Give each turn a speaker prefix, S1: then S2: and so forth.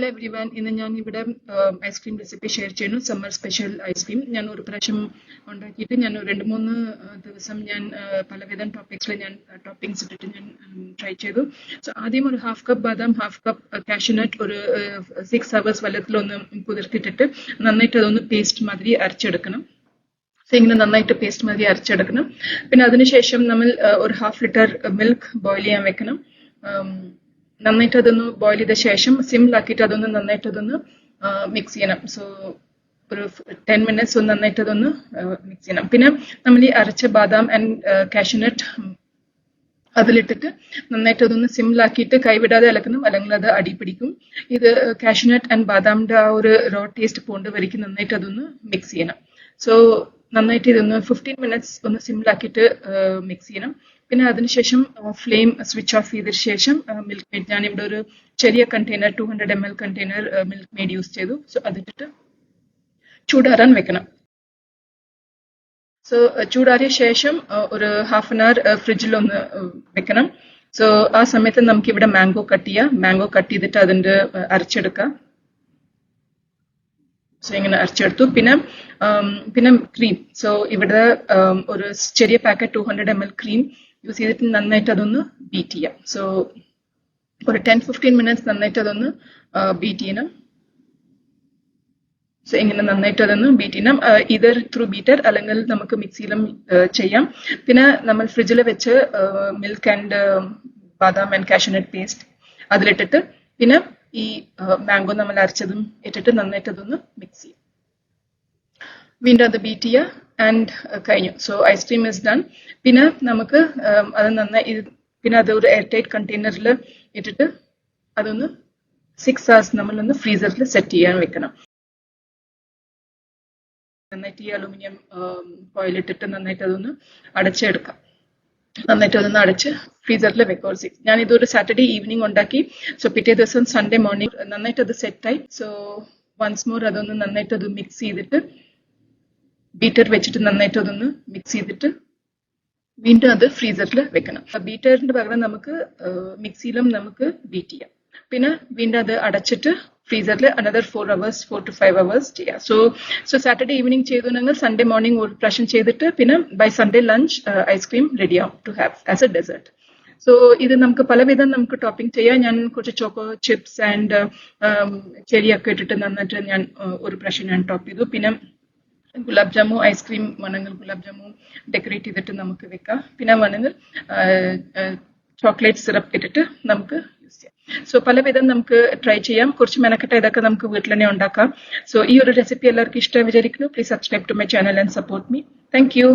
S1: Hello every one, ഇന്ന് ഞാൻ ഇവിടെ ഐസ്ക്രീം റെസിപ്പി ഷെയർ ചെയ്യുന്നു. സമ്മർ സ്പെഷ്യൽ ഐസ്ക്രീം ഞാൻ ഒരു പ്രാവശ്യം ഉണ്ടാക്കിയിട്ട് ഞാൻ 2-3 ദിവസം ഞാൻ പലവിധം ഞാൻ ടോപ്പിംഗ്സ് ഇട്ടിട്ട് ഞാൻ ട്രൈ ചെയ്തു. സോ ആദ്യം ഒരു 1/2 കപ്പ് ബാദാം, 1/2 കപ്പ് കാഷ്യൂനട്ട് ഒരു 6 hours വെള്ളത്തിലൊന്ന് കുതിർത്തിട്ടിട്ട് നന്നായിട്ട് അതൊന്ന് പേസ്റ്റ് മാതിരി അരച്ചെടുക്കണം. സോ ഇങ്ങനെ നന്നായിട്ട് പേസ്റ്റ് മാതിരി അരച്ചെടുക്കണം. പിന്നെ അതിനുശേഷം നമ്മൾ ഒരു 1/2 ലിറ്റർ മിൽക്ക് ബോയിൽ ചെയ്യാൻ വെക്കണം. നന്നായിട്ട് അതൊന്ന് ബോയിൽ ചെയ്ത ശേഷം സിമ്മിലാക്കിയിട്ട് അതൊന്ന് നന്നായിട്ട് അതൊന്ന് മിക്സ് ചെയ്യണം. സോ ഒരു 10 minutes ഒന്ന് നന്നായിട്ട് അതൊന്ന് മിക്സ് ചെയ്യണം. പിന്നെ നമ്മൾ ഈ അരച്ച ബാദാം ആൻഡ് കാഷ്യൂനട്ട് അതിലിട്ടിട്ട് നന്നായിട്ട് അതൊന്ന് സിമ്മിലാക്കിയിട്ട് കൈവിടാതെ ഇളക്കണം, അല്ലെങ്കിൽ അത് അടി പിടിക്കും. ഇത് കാഷ്യൂനട്ട് ആൻഡ് ബാദാമിന്റെ ആ ഒരു റോ ടേസ്റ്റ് പോണ്ട് വരയ്ക്ക് നന്നായിട്ട് അതൊന്ന് മിക്സ് ചെയ്യണം. സോ നന്നായിട്ട് ഇതൊന്ന് 15 minutes ഒന്ന് സിമ്മിലാക്കിയിട്ട് മിക്സ് ചെയ്യണം. പിന്നെ അതിനുശേഷം ഫ്ലെയിം സ്വിച്ച് ഓഫ് ചെയ്തതിനു ശേഷം മിൽക്ക് മെയ്ഡ്, ഞാൻ ഇവിടെ ഒരു ചെറിയ container 200 ml container milk made use ചെയ്തു. സോ അതിട്ടിട്ട് ചൂടാറാൻ വെക്കണം. സോ ചൂടാറിയ ശേഷം ഒരു 1/2 hour ഫ്രിഡ്ജിൽ ഒന്ന് വെക്കണം. സോ ആ സമയത്ത് നമുക്ക് ഇവിടെ മാംഗോ കട്ട് ചെയ്തിട്ട് അതിന്റെ അരച്ചെടുക്കാം. സോ ഇങ്ങനെ അരച്ചെടുത്തു. പിന്നെ ക്രീം. സോ ഇവിടെ ഒരു ചെറിയ പാക്കറ്റ് 200 ml ക്രീം യൂസ് ചെയ്തിട്ട് നന്നായിട്ട് അതൊന്ന് ബീറ്റ് ചെയ്യാം. സോ ഒരു 10-15 minutes നന്നായിട്ട് അതൊന്ന് ബീറ്റ് ചെയ്യണം. സോ ഇങ്ങനെ നന്നായിട്ട് അതൊന്ന് ബീറ്റ് ചെയ്യണം. ഇതർ ത്രൂ ബീറ്റർ അല്ലെങ്കിൽ നമുക്ക് മിക്സിയിലും ചെയ്യാം. പിന്നെ നമ്മൾ ഫ്രിഡ്ജിൽ വെച്ച് മിൽക്ക് ആൻഡ് ബാദാം ആൻഡ് കാഷ്യൂനട്ട് പേസ്റ്റ് അതിലിട്ടിട്ട് പിന്നെ ഈ മാംഗോ നമ്മൾ അരച്ചതും ഇട്ടിട്ട് നന്നായിട്ട് അതൊന്ന് മിക്സ് ചെയ്യും. വീണ്ടും അത് ബീറ്റ് ചെയ്യുക ആൻഡ് കഴിഞ്ഞു. So ice cream is done. പിന്നെ നമുക്ക് അത് നന്നായി പിന്നെ അത് ഒരു എയർ ടൈറ്റ് കണ്ടെയ്നറിൽ ഇട്ടിട്ട് അതൊന്ന് 6 hours നമ്മളൊന്ന് ഫ്രീസറിൽ സെറ്റ് ചെയ്യാൻ വെക്കണം. നന്നായിട്ട് ഈ അലൂമിനിയം ഫോയിൽ ഇട്ടിട്ട് നന്നായിട്ട് അതൊന്ന് അടച്ചെടുക്കാം. നന്നായിട്ട് അതൊന്ന് അടച്ച് ഫ്രീസറിൽ വെക്കുക. ഞാൻ ഇതൊരു സാറ്റർഡേ ഈവനിങ് ഉണ്ടാക്കി. സോ പിറ്റേ ദിവസം സൺഡേ മോർണിംഗ് നന്നായിട്ട് അത് സെറ്റായി. സോ വൺസ് മോർ അതൊന്ന് നന്നായിട്ട് അത് മിക്സ് ചെയ്തിട്ട് ബീറ്റർ വെച്ചിട്ട് നന്നായിട്ട് അതൊന്ന് മിക്സ് ചെയ്തിട്ട് വീണ്ടും അത് ഫ്രീസറിൽ വെക്കണം. ബീറ്ററിന്റെ പകരം നമുക്ക് മിക്സിയിലും നമുക്ക് ബീറ്റ് ചെയ്യാം. പിന്നെ വീണ്ടും അത് അടച്ചിട്ട് ഫ്രീസറിൽ അനദർ 4 to 5 hours ചെയ്യാം. സോ സാറ്റർഡേ ഈവനിങ് ചെയ്തു സൺഡേ മോർണിംഗ് ഒരു പ്രാവശ്യം ചെയ്തിട്ട് പിന്നെ by Sunday lunch ice cream ready ആവും to have as a dessert. So ഇത് നമുക്ക് പലവിധം നമുക്ക് ടോപ്പിംഗ് ചെയ്യാം. ഞാൻ കുറച്ച് ചോക്കോ ചിപ്സ് ആൻഡ് ചെറിയൊക്കെ ഇട്ടിട്ട് നന്നായിട്ട് ഞാൻ ഒരു പ്രാവശ്യം ഞാൻ ടോപ്പ് ചെയ്തു. പിന്നെ ഗുലാബ് ജാമു ഐസ്ക്രീം വേണമെങ്കിൽ ഗുലാബ് ജാമു ഡെക്കറേറ്റ് ചെയ്തിട്ട് നമുക്ക് വെക്കാം. പിന്നെ വേണമെങ്കിൽ ചോക്ലേറ്റ് സിറപ്പ് ഇട്ടിട്ട് നമുക്ക് യൂസ് ചെയ്യാം. സോ പലവിധം നമുക്ക് ട്രൈ ചെയ്യാം. കുറച്ച് മെനക്കെട്ട ഇതൊക്കെ നമുക്ക് വീട്ടിൽ തന്നെ ഉണ്ടാക്കാം. സോ ഈ ഒരു റെസിപ്പി എല്ലാവർക്കും ഇഷ്ടമായി വിചാരിക്കുന്നു. Please subscribe to my channel and support me. Thank U.